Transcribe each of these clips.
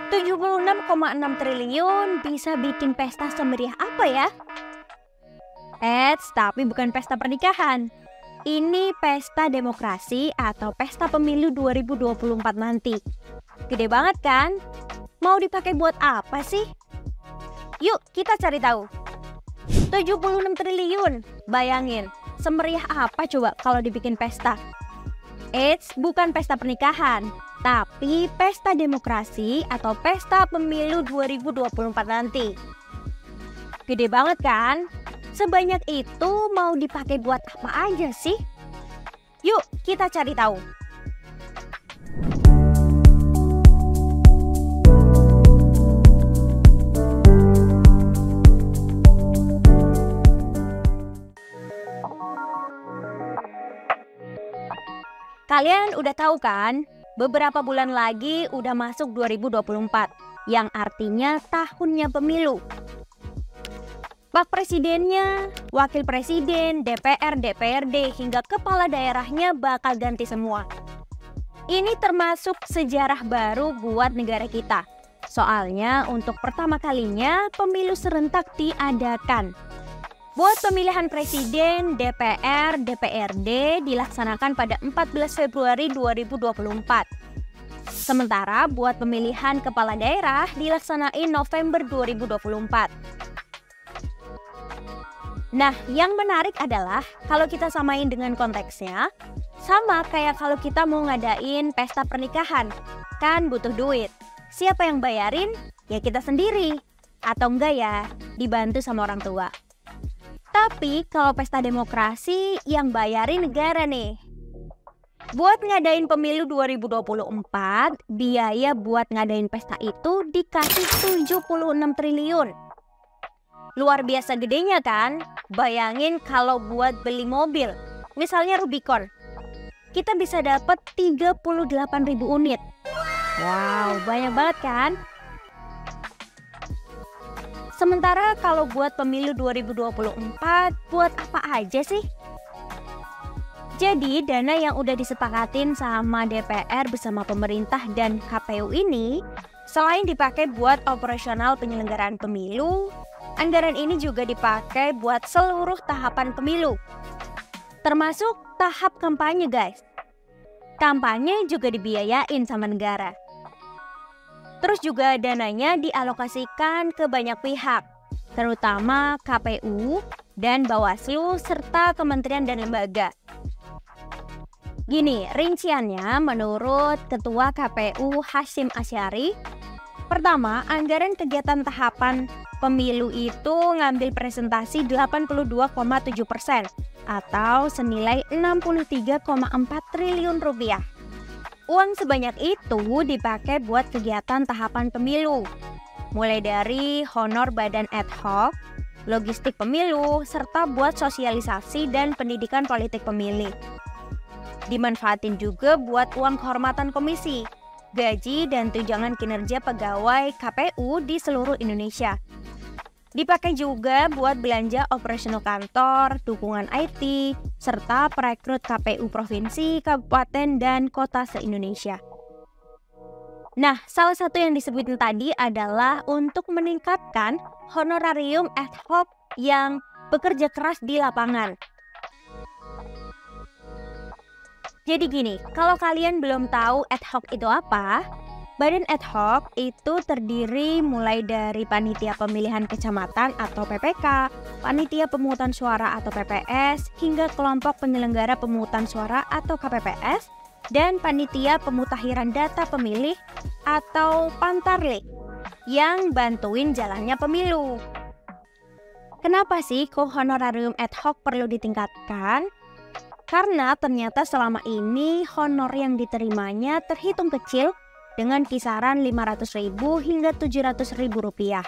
76,6 triliun bisa bikin pesta semeriah apa ya? Tapi bukan pesta pernikahan. Ini pesta demokrasi atau pesta pemilu 2024 nanti. Gede banget kan? Mau dipakai buat apa sih? Yuk kita cari tahu. 76 triliun, bayangin. Semeriah apa coba kalau dibikin pesta? Bukan pesta pernikahan, tapi pesta demokrasi atau pesta pemilu 2024 nanti. Gede banget kan? Sebanyak itu mau dipakai buat apa aja sih? Yuk kita cari tahu. Kalian udah tahu kan? Beberapa bulan lagi udah masuk 2024, yang artinya tahunnya pemilu. Pak presidennya, wakil presiden, DPR, DPRD, hingga kepala daerahnya bakal ganti semua. Ini termasuk sejarah baru buat negara kita. Soalnya untuk pertama kalinya pemilu serentak diadakan. Buat pemilihan presiden, DPR, DPRD dilaksanakan pada 14 Februari 2024. Sementara buat pemilihan kepala daerah dilaksanain November 2024. Nah, yang menarik adalah kalau kita samain dengan konteksnya, sama kayak kalau kita mau ngadain pesta pernikahan, kan butuh duit. Siapa yang bayarin? Ya kita sendiri. Atau enggak ya, dibantu sama orang tua. Tapi kalau pesta demokrasi yang bayarin negara nih. Buat ngadain pemilu 2024, biaya buat ngadain pesta itu dikasih 76 triliun. Luar biasa gedenya kan? Bayangin kalau buat beli mobil, misalnya Rubicon, kita bisa dapat 38.000 unit. Wow, banyak banget kan? Sementara kalau buat pemilu 2024, buat apa aja sih? Jadi dana yang udah disepakatin sama DPR bersama pemerintah dan KPU ini, selain dipakai buat operasional penyelenggaraan pemilu, anggaran ini juga dipakai buat seluruh tahapan pemilu. Termasuk tahap kampanye guys. Kampanye juga dibiayain sama negara. Terus juga dananya dialokasikan ke banyak pihak, terutama KPU dan Bawaslu serta kementerian dan lembaga. Gini, rinciannya menurut Ketua KPU Hasyim Asyari, pertama, anggaran kegiatan tahapan pemilu itu ngambil presentasi 82,7% atau senilai 63,4 triliun rupiah. Uang sebanyak itu dipakai buat kegiatan tahapan pemilu, mulai dari honor badan ad hoc, logistik pemilu, serta buat sosialisasi dan pendidikan politik pemilih. Dimanfaatin juga buat uang kehormatan komisi, gaji dan tunjangan kinerja pegawai KPU di seluruh Indonesia. Dipakai juga buat belanja operasional kantor, dukungan IT, serta perekrut KPU provinsi, kabupaten, dan kota se-Indonesia. Nah, salah satu yang disebutin tadi adalah untuk meningkatkan honorarium ad hoc yang bekerja keras di lapangan. Jadi gini, kalau kalian belum tahu ad hoc itu apa, Badan ad hoc itu terdiri mulai dari panitia pemilihan kecamatan atau PPK, panitia pemungutan suara atau PPS, hingga kelompok penyelenggara pemungutan suara atau KPPS, dan panitia pemutakhiran data pemilih atau Pantarlik yang bantuin jalannya pemilu. Kenapa sih kok honorarium ad hoc perlu ditingkatkan? Karena ternyata selama ini honor yang diterimanya terhitung kecil dengan kisaran 500.000 hingga 700.000 rupiah.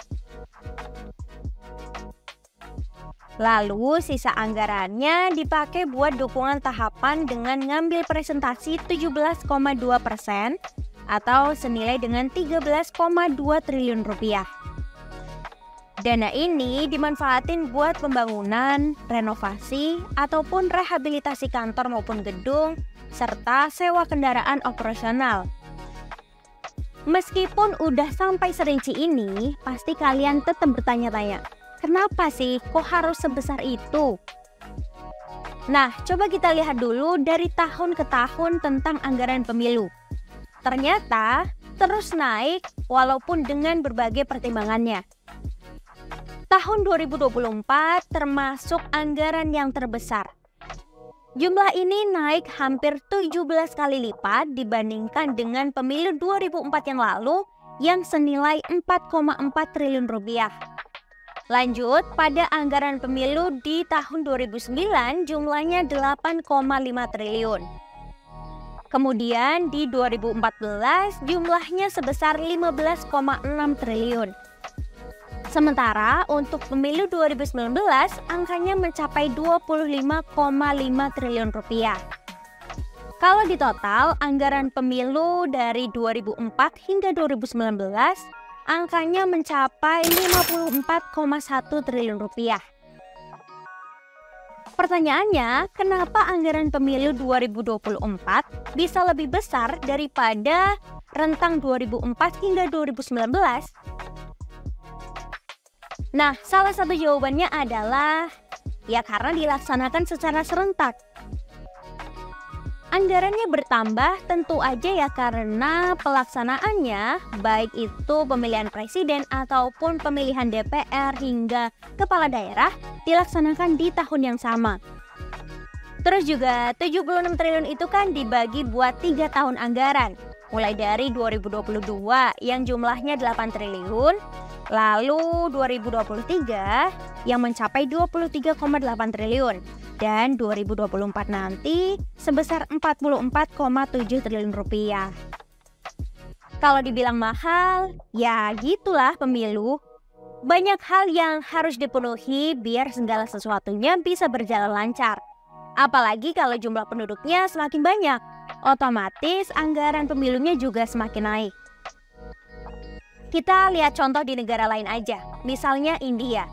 Lalu sisa anggarannya dipakai buat dukungan tahapan dengan ngambil presentasi 17,2% atau senilai dengan 13,2 triliun rupiah. Dana ini dimanfaatin buat pembangunan, renovasi, ataupun rehabilitasi kantor maupun gedung, serta sewa kendaraan operasional. Meskipun udah sampai serinci ini, pasti kalian tetap bertanya-tanya, kenapa sih kok harus sebesar itu? Nah, coba kita lihat dulu dari tahun ke tahun tentang anggaran pemilu. Ternyata terus naik walaupun dengan berbagai pertimbangannya. Tahun 2024 termasuk anggaran yang terbesar. Jumlah ini naik hampir 17 kali lipat dibandingkan dengan pemilu 2004 yang lalu yang senilai 4,4 triliun rupiah. Lanjut, pada anggaran pemilu di tahun 2009 jumlahnya 8,5 triliun. Kemudian di 2014 jumlahnya sebesar 15,6 triliun. Sementara untuk pemilu 2019 angkanya mencapai 25,5 triliun rupiah. Kalau di total anggaran pemilu dari 2004 hingga 2019 angkanya mencapai 54,1 triliun rupiah. Pertanyaannya, kenapa anggaran pemilu 2024 bisa lebih besar daripada rentang 2004 hingga 2019? Nah, salah satu jawabannya adalah ya karena dilaksanakan secara serentak. Anggarannya bertambah tentu aja ya karena pelaksanaannya baik itu pemilihan presiden ataupun pemilihan DPR hingga kepala daerah dilaksanakan di tahun yang sama. Terus juga 76 triliun itu kan dibagi buat 3 tahun anggaran. Mulai dari 2022 yang jumlahnya 8 triliun, lalu 2023 yang mencapai 23,8 triliun, dan 2024 nanti sebesar 44,7 triliun rupiah. Kalau dibilang mahal, ya gitulah pemilu. Banyak hal yang harus dipenuhi biar segala sesuatunya bisa berjalan lancar. Apalagi kalau jumlah penduduknya semakin banyak, otomatis anggaran pemilunya juga semakin naik. Kita lihat contoh di negara lain aja, misalnya India.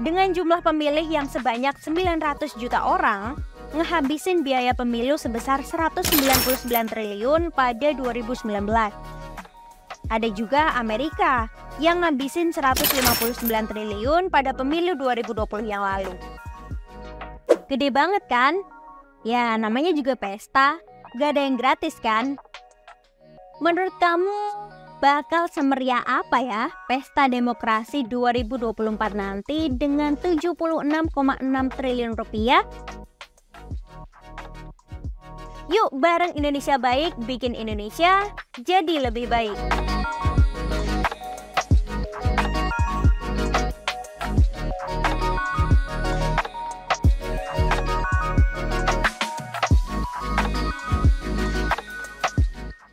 Dengan jumlah pemilih yang sebanyak 900 juta orang, ngehabisin biaya pemilu sebesar 199 triliun pada 2019. Ada juga Amerika yang ngabisin 159 triliun pada pemilu 2020 yang lalu. Gede banget kan? Ya namanya juga pesta, gak ada yang gratis kan? Menurut kamu bakal semeriah apa ya pesta demokrasi 2024 nanti dengan 76,6 triliun rupiah? Yuk bareng Indonesia Baik bikin Indonesia jadi lebih baik.